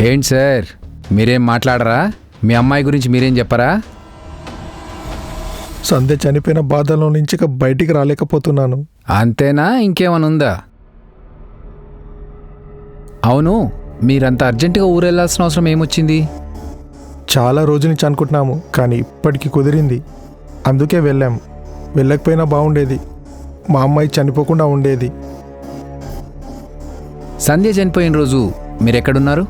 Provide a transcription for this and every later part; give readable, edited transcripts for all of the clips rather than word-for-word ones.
ఏంటి సార్, మీరేం మాట్లాడరా? మీ అమ్మాయి గురించి మీరేం చెప్పరా? సంధ్య చనిపోయిన బాధలో నుంచి ఇక బయటికి రాలేకపోతున్నాను. అంతేనా, ఇంకేమైనా ఉందా? అవును, మీరంత అర్జెంటుగా ఊరు వెళ్ళాల్సిన అవసరం ఏమొచ్చింది? చాలా రోజుల నుంచి అనుకుంటున్నాము, కానీ ఇప్పటికి కుదిరింది. అందుకే వెళ్ళాము. వెళ్ళకపోయినా బాగుండేది. మా అమ్మాయి చనిపోకుండా ఉండేది. సంధ్య చనిపోయిన రోజు మీరెక్కడున్నారు?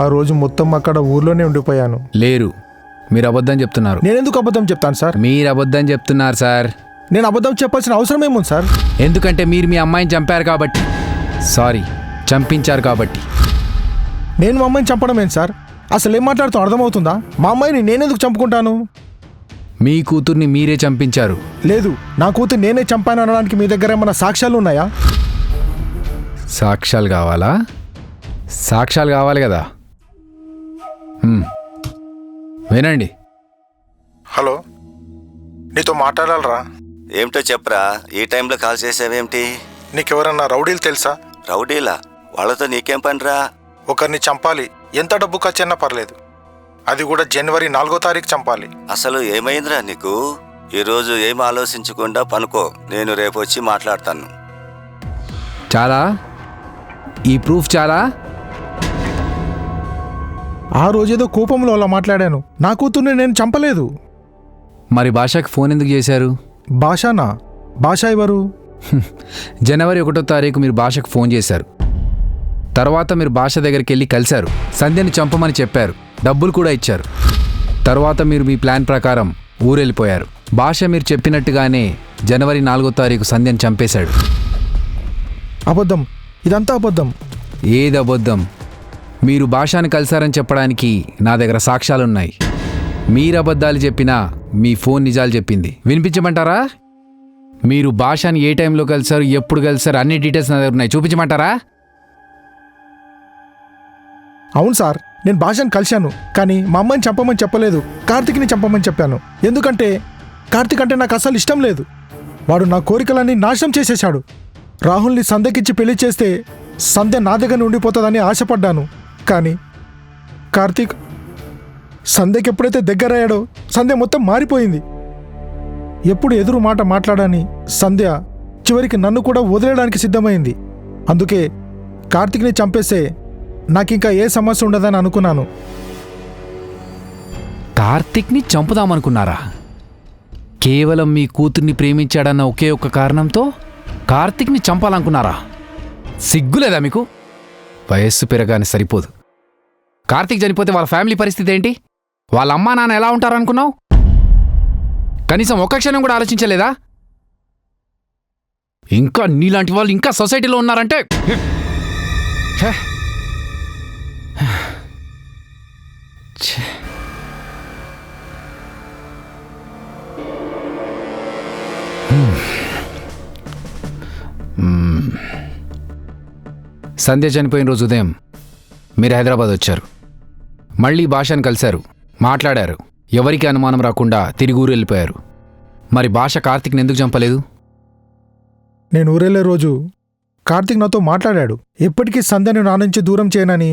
ఆ రోజు మొత్తం అక్కడ ఊర్లోనే ఉండిపోయాను. లేరు, మీరు అబద్ధం చెప్తున్నారు. నేనెందుకు అబద్ధం చెప్తాను సార్? మీరు అబద్ధం చెప్తున్నారు సార్. నేను అబద్ధం చెప్పాల్సిన అవసరం ఏముంది సార్? ఎందుకంటే మీరు మీ అమ్మాయిని చంపారు కాబట్టి. సారీ, చంపించారు కాబట్టి. నేను మా అమ్మాయిని చంపడం ఏంటి సార్? అసలు ఏం మాట్లాడుతూ అర్థమవుతుందా? మా అమ్మాయిని నేనెందుకు చంపుకుంటాను? మీ కూతుర్ని మీరే చంపించారు. లేదు, నా కూతురు నేనే చంపాను అనడానికి మీ దగ్గర ఏమైనా సాక్ష్యాలు ఉన్నాయా? సాక్ష్యాలు కావాలా? సాక్ష్యాలు కావాలి కదా. వినండి. హలో, నీతో మాట్లాడాలరా? ఏమిటో చెప్పరా, ఈ టైంలో కాల్ చేసావేమిటి? నీకెవరన్నా రౌడీలు తెలుసా? రౌడీలా? వాళ్ళతో నీకేం పనిరా? ఒకరిని చంపాలి, ఎంత డబ్బు ఖర్చైనా పర్లేదు. అది కూడా జనవరి 4వ తారీఖు చంపాలి. అసలు ఏమైందిరా నీకు? ఈరోజు ఏం ఆలోచించకుండా పనుకో, నేను రేపు వచ్చి మాట్లాడతాను. చాలా? ఈ ప్రూఫ్ చాలా? ఆ రోజేదో కోపంలో అలా మాట్లాడాను. నా కూతుర్ని నేను చంపలేదు. మరి భాషకి ఫోన్ ఎందుకు చేశారు? భాషనా? భాష ఎవరు? జనవరి 1వ తారీఖు మీరు భాషకు ఫోన్ చేశారు. తర్వాత మీరు భాష దగ్గరికి వెళ్ళి కలిశారు. సంధ్యని చంపమని చెప్పారు, డబ్బులు కూడా ఇచ్చారు. తర్వాత మీరు మీ ప్లాన్ ప్రకారం ఊరెళ్ళిపోయారు. భాష మీరు చెప్పినట్టుగానే జనవరి 4వ తారీఖు సంధ్యని చంపేశాడు. అబద్ధం, ఇదంతా అబద్ధం. ఏది అబద్ధం? మీరు భాషని కలిశారని చెప్పడానికి నా దగ్గర సాక్ష్యాలున్నాయి. మీరు అబద్ధాలు చెప్పినా మీ ఫోన్ నిజాలు చెప్పింది. వినిపించమంటారా? మీరు భాషని ఏ టైంలో కలిశారు, ఎప్పుడు కలిశారు, అన్ని డీటెయిల్స్ నా దగ్గర ఉన్నాయి. చూపించమంటారా? అవును సార్, నేను భాషను కలిశాను, కానీ మా అమ్మాయిని చంపమని చెప్పలేదు. కార్తిక్ని చంపమని చెప్పాను. ఎందుకంటే కార్తిక్ అంటే నాకు అసలు ఇష్టం లేదు. వాడు నా కోరికలన్నీ నాశనం చేసేశాడు. రాహుల్ని సంధ్యకిచ్చి పెళ్లి చేస్తే సంధ్య నా దగ్గర ఉండిపోతుందని ఆశపడ్డాను. కానీ కార్తిక్ సంధ్యకి ఎప్పుడైతే దగ్గరయ్యాడో సంధ్య మొత్తం మారిపోయింది. ఎప్పుడు ఎదురు మాట మాట్లాడని సంధ్య చివరికి నన్ను కూడా వదిలేయడానికి సిద్ధమైంది. అందుకే కార్తిక్ని చంపేస్తే నాకింకా ఏ సమస్య ఉండదని అనుకున్నాను. కార్తిక్ని చంపుదామనుకున్నారా? కేవలం మీ కూతుర్ని ప్రేమించాడన్న ఒకే ఒక్క కారణంతో కార్తిక్ని చంపాలనుకున్నారా? సిగ్గులేదా మీకు? వయస్సు పెరగానే సరిపోదు. కార్తిక్ చనిపోతే వాళ్ళ ఫ్యామిలీ పరిస్థితి ఏంటి? వాళ్ళ అమ్మా నాన్న ఎలా ఉంటారనుకున్నావు? కనీసం ఒక్క క్షణం కూడా ఆలోచించలేదా? ఇంకా నీలాంటి వాళ్ళు ఇంకా సొసైటీలో ఉన్నారంటే సంధ్య చనిపోయిన రోజు ఉదయం మీరు హైదరాబాద్ వచ్చారు. మళ్ళీ భాషను కలిశారు, మాట్లాడారు. ఎవరికి అనుమానం రాకుండా తిరిగి ఊరు వెళ్ళిపోయారు. మరి భాష కార్తిక్ని ఎందుకు చంపలేదు? నేను ఊరెళ్ళే రోజు కార్తిక్ నాతో మాట్లాడాడు. ఎప్పటికీ సంధ్యను నా నుంచి దూరం చేయనని,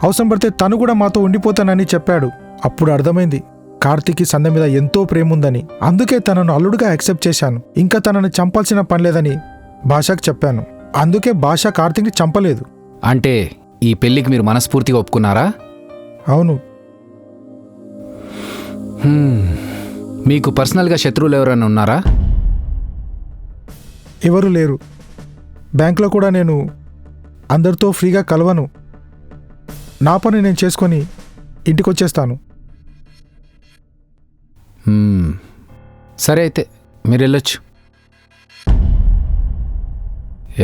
అవసరం పడితే తను కూడా మాతో ఉండిపోతానని చెప్పాడు. అప్పుడు అర్థమైంది కార్తిక్కి సంధ్య మీద ఎంతో ప్రేమ ఉందని. అందుకే తనను అల్లుడుగా యాక్సెప్ట్ చేశాను. ఇంకా తనని చంపాల్సిన పనిలేదని భాషకు చెప్పాను. అందుకే భాష కార్తిక్ని చంపలేదు. అంటే ఈ పెళ్లికి మీరు మనస్ఫూర్తిగా ఒప్పుకున్నారా? అవును. మీకు పర్సనల్గా శత్రువులు ఎవరైనా ఉన్నారా? ఎవరు లేరు. బ్యాంకులో కూడా నేను అందరితో ఫ్రీగా కలవను. నా పని నేను చేసుకొని ఇంటికొచ్చేస్తాను. సరే, అయితే మీరు వెళ్ళొచ్చు.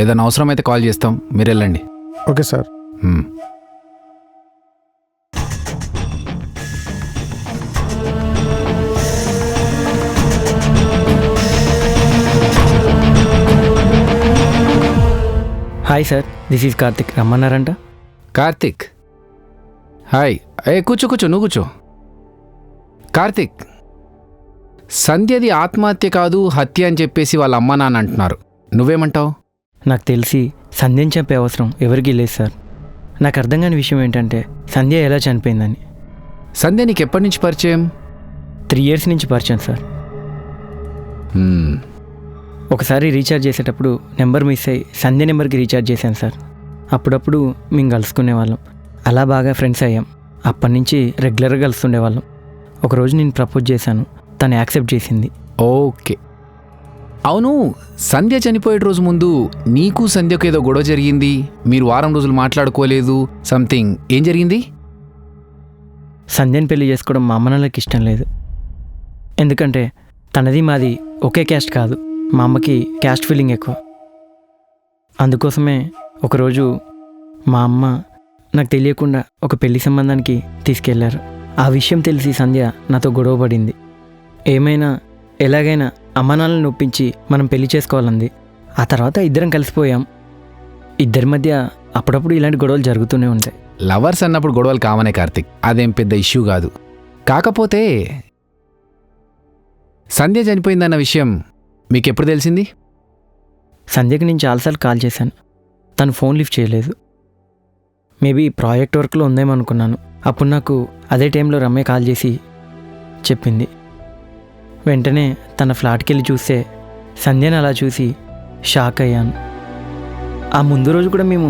ఏదైనా అవసరమైతే కాల్ చేస్తాం, మీరు వెళ్ళండి. Okay sir. Hi sir, this is Karthik. రమ్మన్నారంట. కార్తిక్, హాయ్. కూర్చో, నువ్వు కూర్చో. కార్తిక్, సంధ్యది ఆత్మహత్య కాదు, హత్య అని చెప్పేసి వాళ్ళ అమ్మ నాన్న అంటున్నారు. నువ్వేమంటావు? నాకు తెలిసి సంధ్యని చంపే అవసరం ఎవరికీ లేదు సార్. నాకు అర్థం కాని విషయం ఏంటంటే సంధ్య ఎలా చనిపోయిందని. సంధ్య నీకు ఎప్పటి నుంచి పరిచయం? 3 years నుంచి పరిచయం సార్. హ్మ్. ఒకసారి రీఛార్జ్ చేసేటప్పుడు నెంబర్ మిస్ అయ్యి సంధ్య నెంబర్కి రీఛార్జ్ చేశాను సార్. అప్పుడప్పుడు మేము కలుసుకునేవాళ్ళం. అలా బాగా ఫ్రెండ్స్ అయ్యాం. అప్పటి నుంచి రెగ్యులర్గా కలుస్తుండేవాళ్ళం. ఒకరోజు నేను ప్రపోజ్ చేశాను, తను యాక్సెప్ట్ చేసింది. ఓకే. అవును, సంధ్య చనిపోయే రోజు ముందు నీకు సంధ్యకు ఏదో గొడవ జరిగింది, మీరు వారం రోజులు మాట్లాడుకోలేదు, సంథింగ్. ఏం జరిగింది? సంధ్యని పెళ్లి చేసుకోవడం మా అమ్మ నాన్నలకి ఇష్టం లేదు. ఎందుకంటే తనది మాది ఒకే క్యాస్ట్ కాదు, మా అమ్మకి క్యాస్ట్ ఫీలింగ్ ఎక్కువ. అందుకోసమే ఒకరోజు మా అమ్మ నాకు తెలియకుండా ఒక పెళ్లి సంబంధానికి తీసుకెళ్లారు. ఆ విషయం తెలిసి సంధ్య నాతో గొడవ పడింది. ఏమైనా ఎలాగైనా అమ్మ నాన్నలను ఒప్పించి మనం పెళ్లి చేసుకోవాలంది. ఆ తర్వాత ఇద్దరం కలిసిపోయాం. ఇద్దరి మధ్య అప్పుడప్పుడు ఇలాంటి గొడవలు జరుగుతూనే ఉంటాయి. లవర్స్ అన్నప్పుడు గొడవలు కామనే కార్తిక్, అదేం పెద్ద ఇష్యూ కాదు. కాకపోతే సంధ్య చనిపోయిందన్న విషయం మీకెప్పుడు తెలిసింది? సంధ్యకి నేను చాలాసార్లు కాల్ చేశాను, తను ఫోన్ లిఫ్ట్ చేయలేదు. మేబీ ప్రాజెక్ట్ వర్క్లో ఉందేమో అనుకున్నాను. అప్పుడు నాకు అదే టైంలో రమ్య కాల్ చేసి చెప్పింది. వెంటనే తన ఫ్లాట్కి వెళ్ళి చూస్తే సంధ్యని అలా చూసి షాక్ అయ్యాను. ఆ ముందు రోజు కూడా మేము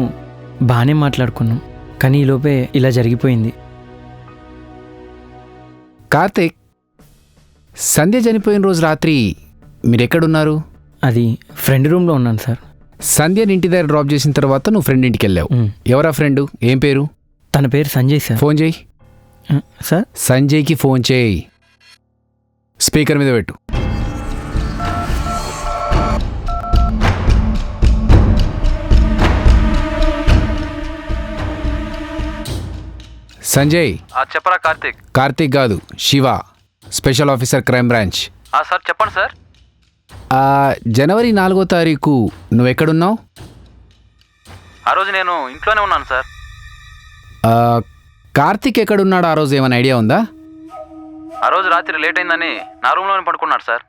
బాగానే మాట్లాడుకున్నాం, కానీ ఈలోపే ఇలా జరిగిపోయింది. కార్తిక్, సంధ్య చనిపోయిన రోజు రాత్రి మీరెక్కడున్నారు? అది ఫ్రెండ్ రూమ్లో ఉన్నాను సార్. సంధ్యని ఇంటి దగ్గర డ్రాప్ చేసిన తర్వాత నువ్వు ఫ్రెండ్ ఇంటికి వెళ్ళావు. ఎవరా ఫ్రెండు? ఏం పేరు? తన పేరు సంజయ్ సార్. ఫోన్ చేయి. సార్, సంజయ్కి ఫోన్ చేయి. స్పీకర్ మీద పెట్టు. సంజయ్. చెప్పరా కార్తీక్. కార్తిక్ కాదు, Shiva, special officer, crime branch. Sir చెప్పండి సార్. జనవరి 4వ తారీఖు నువ్వెక్కడున్నావు? ఆ రోజు నేను ఇంట్లోనే ఉన్నాను సార్. కార్తిక్ ఎక్కడున్నాడు ఆ రోజు ఏమైనా ఐడియా ఉందా? ఆ రోజు రాత్రి లేట్ అయిందని నా రూమ్లోనే పడుకున్నాడు sir.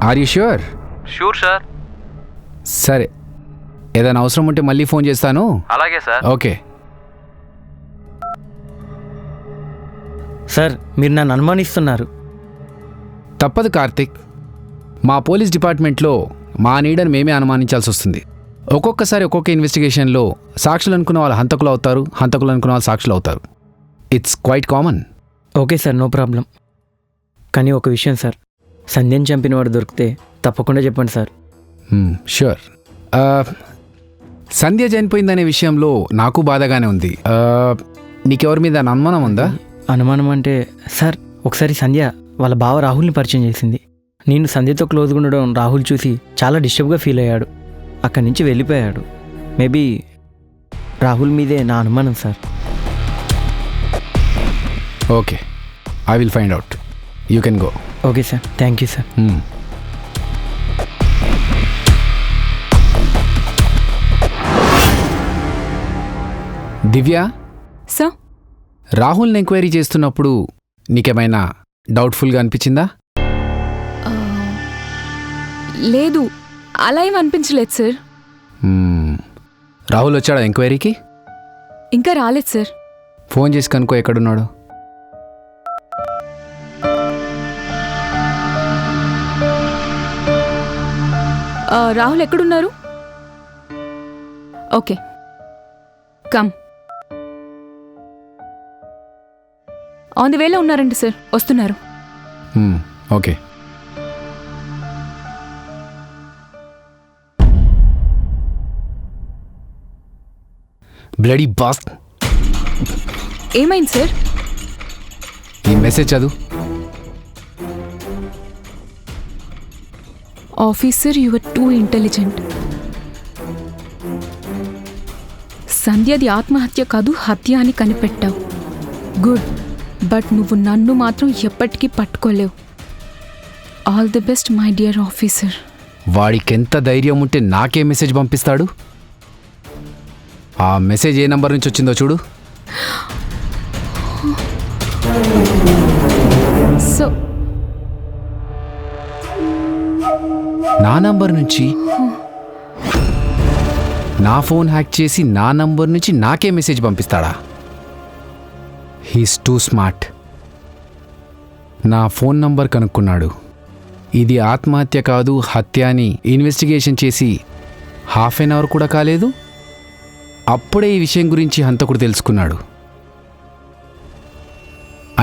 Are you sure? Sure sir. సరే, ఏదైనా అవసరం ఉంటే మళ్ళీ ఫోన్ చేస్తాను. అలాగే సార్. ఓకే. సార్, మీరు నన్ను అనుమానిస్తున్నారు. తప్పదు కార్తిక్, మా పోలీస్ డిపార్ట్మెంట్లో మా నీడని మేమే అనుమానించాల్సి వస్తుంది. ఒక్కొక్కసారి ఒక్కొక్క ఇన్వెస్టిగేషన్లో సాక్షులు అనుకున్న వాళ్ళు హంతకులు అవుతారు, హంతకులు అనుకున్న వాళ్ళు సాక్షులు అవుతారు. It's quite common. Okay sir, no problem. కానీ ఒక విషయం సార్, సంధ్యని చంపినవాడు దొరికితే తప్పకుండా చెప్పండి సార్. ష్యూర్. సంధ్య చనిపోయిందనే విషయంలో నాకు బాధగానే ఉంది. నీకెవరి మీద అనుమానం ఉందా? అనుమానం అంటే సార్, ఒకసారి సంధ్య వాళ్ళ బావ రాహుల్ని పరిచయం చేసింది. నేను సంధ్యతో క్లోజ్గా ఉండడం రాహుల్ చూసి చాలా డిస్టర్బ్గా ఫీల్ అయ్యాడు. అక్కడి నుంచి వెళ్ళిపోయాడు. మేబీ రాహుల్ మీదే నా అనుమానం sir. Okay, I will find out. You can go. Okay sir, thank you sir. Divya, sir, రాహుల్ని ఎంక్వైరీ చేస్తున్నప్పుడు నీకేమైనా డౌట్ఫుల్గా అనిపించిందా? లేదు, అలా ఏం అనిపించలేదు సార్. రాహుల్ వచ్చాడా ఎంక్వైరీకి? ఇంకా రాలేదు సార్. ఫోన్ చేసి కనుక్కో ఎక్కడున్నాడు. రాహుల్ ఎక్కడున్నారు? Okay, come. ఆన్ ది వేలో ఉన్నారండి సార్, వస్తున్నారు. ఓకే. Bloody boss. ఏమైంది సార్? ఈ మెసేజ్ చదువు. Officer, you are too intelligent. సంధ్యది ఆత్మహత్య కాదు, హత్య అని కనిపెట్టావు. గుడ్. బట్ నువ్వు నన్ను మాత్రం ఎప్పటికీ పట్టుకోలేవు. All the best my dear officer. వాడికెంత ధైర్యం ఉంటే నాకే మెసేజ్ పంపిస్తాడు? ఆ మెసేజ్ ఏ నంబర్ నుంచి వచ్చిందో చూడు. సో నా నంబర్ నుంచి? నా ఫోన్ హ్యాక్ చేసి నా నంబర్ నుంచి నాకే మెసేజ్ పంపిస్తాడా? He's too smart. నా ఫోన్ నంబర్ కనుక్కున్నాడు. ఇది ఆత్మహత్య కాదు హత్య అని ఇన్వెస్టిగేషన్ చేసి హాఫ్ అన్ అవర్ కూడా కాలేదు, అప్పుడే ఈ విషయం గురించి హంతకుడు తెలుసుకున్నాడు.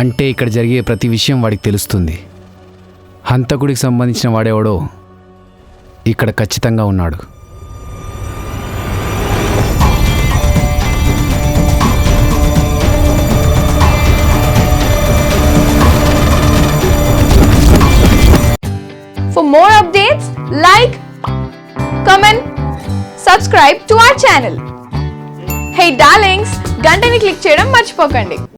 అంటే ఇక్కడ జరిగే ప్రతి విషయం వాడికి తెలుస్తుంది. హంతకుడికి సంబంధించిన వాడెవడో ఇక్కడ ఖచ్చితంగా ఉన్నాడు. For more updates, like, comment, subscribe to our channel. Hey darlings, గంటని click చేయడం మర్చిపోకండి.